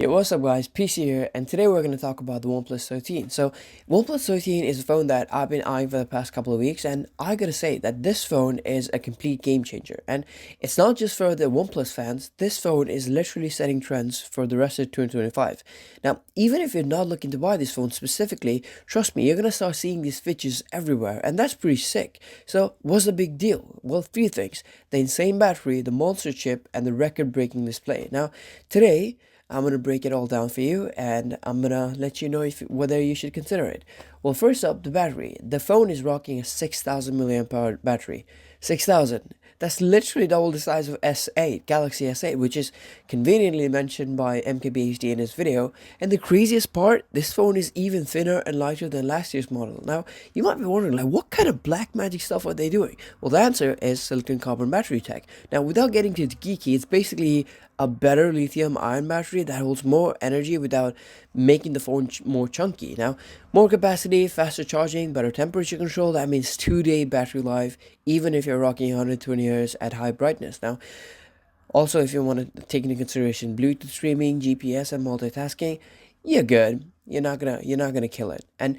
Yeah, what's up guys, PC here, and today we're going to talk about the OnePlus 13. So, OnePlus 13 is a phone that I've been eyeing for the past couple of weeks, and I gotta say that this phone is a complete game changer. And it's not just for the OnePlus fans, this phone is literally setting trends for the rest of 2025. Now, even if you're not looking to buy this phone specifically, trust me, you're going to start seeing these features everywhere, and that's pretty sick. So, what's the big deal? Well, three things: the insane battery, the monster chip, and the record-breaking display. Now, today, I'm gonna break it all down for you, and I'm gonna let you know if whether you should consider it. Well, first up, the battery. The phone is rocking a 6,000 milliamp hour battery. 6,000. That's literally double the size of S8, Galaxy S8, which is conveniently mentioned by MKBHD in his video. And the craziest part, this phone is even thinner and lighter than last year's model. Now, you might be wondering, like, what kind of black magic stuff are they doing? Well, the answer is silicon carbon battery tech. Now, without getting too geeky, it's basically a better lithium ion battery that holds more energy without making the phone more chunky. Now, more capacity, faster charging, better temperature control, that means 2-day battery life, even if you're rocking 120 Hz at high brightness. Now, also, if you want to take into consideration Bluetooth streaming, GPS, and multitasking, you're good. You're not gonna kill it. And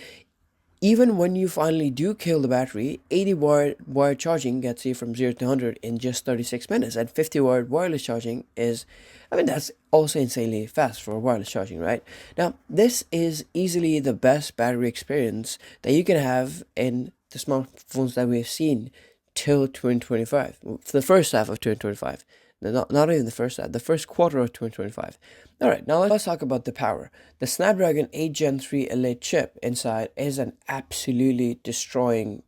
even when you finally do kill the battery, 80 wire charging gets you from 0 to 100 in just 36 minutes, and 50 watt wireless charging is, I mean, that's also insanely fast for wireless charging, right? Now, this is easily the best battery experience that you can have in the smartphones that we've seen till 2025, for the first half of 2025. Not even the first half, the first quarter of 2025. Alright, now let's talk about the power. The Snapdragon 8 Gen 3 Elite chip inside is an absolutely destroying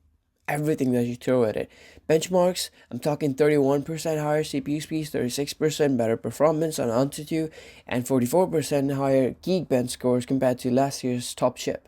everything that you throw at it. Benchmarks, I'm talking 31% higher CPU speeds, 36% better performance on Antutu, and 44% higher Geekbench scores compared to last year's top chip.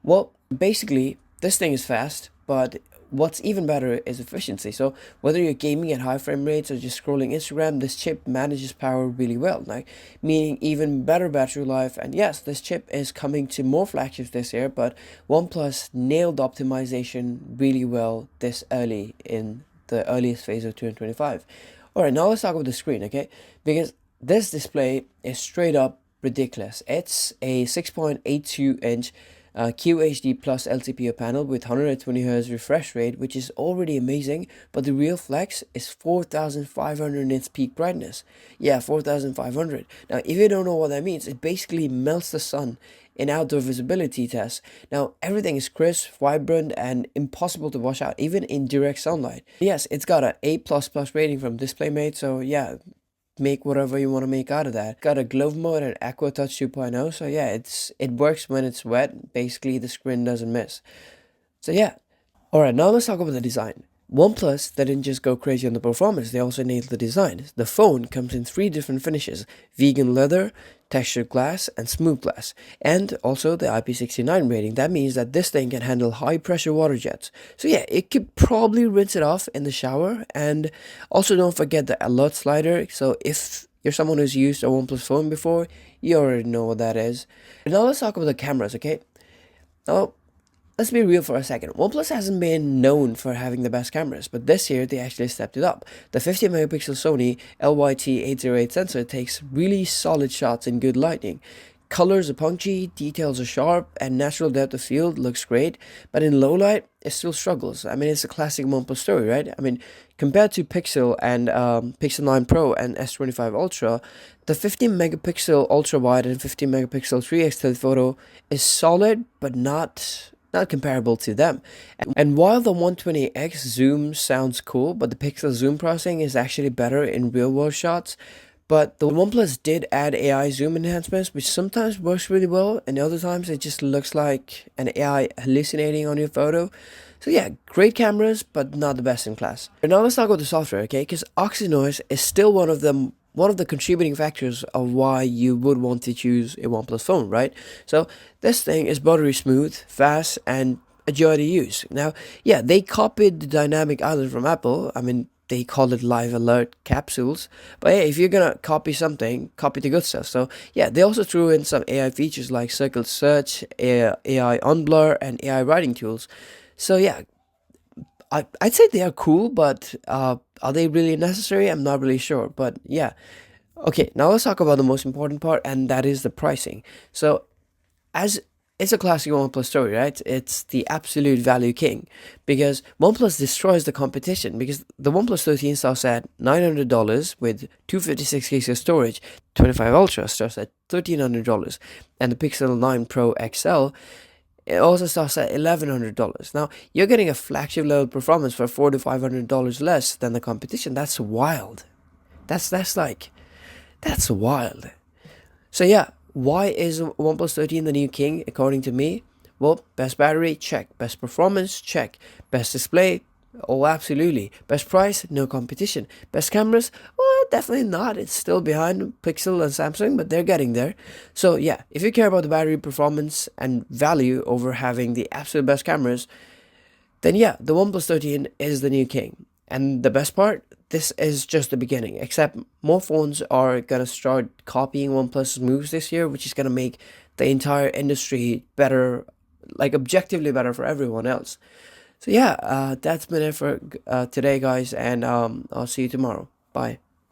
Well, basically, this thing is fast, but what's even better is efficiency. So whether you're gaming at high frame rates or just scrolling Instagram, this chip manages power really well, like meaning even better battery life. And yes, this chip is coming to more flagships this year, but OnePlus nailed optimization really well this early in the earliest phase of 2025. All right, now let's talk about the screen, okay? Because this display is straight up ridiculous. It's a 6.82-inch QHD plus LTPO panel with 120 Hz refresh rate, which is already amazing, but the real flex is 4500 nits peak brightness. Yeah, 4500. Now, if you don't know what that means, it basically melts the sun in outdoor visibility tests. Now, everything is crisp, vibrant, and impossible to wash out, even in direct sunlight. Yes, it's got an A++ rating from DisplayMate, so yeah, make whatever you want to make out of that. Got a glove mode and Aqua Touch 2.0, so yeah, it works when it's wet. Basically, the screen doesn't miss. So yeah. Alright, now let's talk about the design. OnePlus, they didn't just go crazy on the performance, they also nailed the design. The phone comes in 3 different finishes: vegan leather, textured glass, and smooth glass. And also the IP69 rating. That means that this thing can handle high pressure water jets. So yeah, it could probably rinse it off in the shower. And also don't forget the alert slider. So if you're someone who's used a OnePlus phone before, you already know what that is. Now let's talk about the cameras, okay? Now, let's be real for a second. OnePlus hasn't been known for having the best cameras, but this year they actually stepped it up. The 50 megapixel Sony LYT808 sensor takes really solid shots in good lighting. Colors are punchy, details are sharp, and natural depth of field looks great, but in low light, it still struggles. I mean, it's a classic OnePlus story, right? I mean, compared to Pixel and Pixel 9 Pro and S25 Ultra, the 15 megapixel ultra wide and 15 megapixel 3x telephoto is solid, but not comparable to them. And while the 120x zoom sounds cool, but the pixel zoom processing is actually better in real world shots. But the OnePlus did add AI zoom enhancements, which sometimes works really well, and other times it just looks like an AI hallucinating on your photo. So yeah, great cameras, but not the best in class. And now let's talk about the software, okay? Because Oxynoise is still one of the contributing factors of why you would want to choose a OnePlus phone, right? So this thing is buttery smooth, fast, and a joy to use. Now, yeah, they copied the dynamic island from Apple. I mean, they call it live alert capsules. But hey, if you're gonna copy something, copy the good stuff. So yeah, they also threw in some AI features like circle search, AI unblur, and AI writing tools. So yeah, I'd say they are cool, but are they really necessary? I'm not really sure. But yeah. Okay, now let's talk about the most important part, and that is the pricing. So, as it's a classic OnePlus story, right? It's the absolute value king because OnePlus destroys the competition because the OnePlus 13 starts at $900 with 256 gigs of storage, 25 Ultra starts at $1,300, and the Pixel 9 Pro XL it also starts at $1,100. Now you're getting a flagship level performance for $400 to $500 less than the competition. That's wild. That's wild. So yeah, why is OnePlus 13 the new king according to me? Well, best battery, check. Best performance, check. Best display, oh absolutely. Best price, no competition. Best cameras, well definitely not. It's still behind Pixel and Samsung, but they're getting there. So yeah, if you care about the battery performance and value over having the absolute best cameras, then yeah, the OnePlus 13 is the new king. And the best part, this is just the beginning. Except more phones are gonna start copying OnePlus's moves this year, which is gonna make the entire industry better, like objectively better for everyone else. So yeah, that's been it for today, guys, and I'll see you tomorrow. Bye.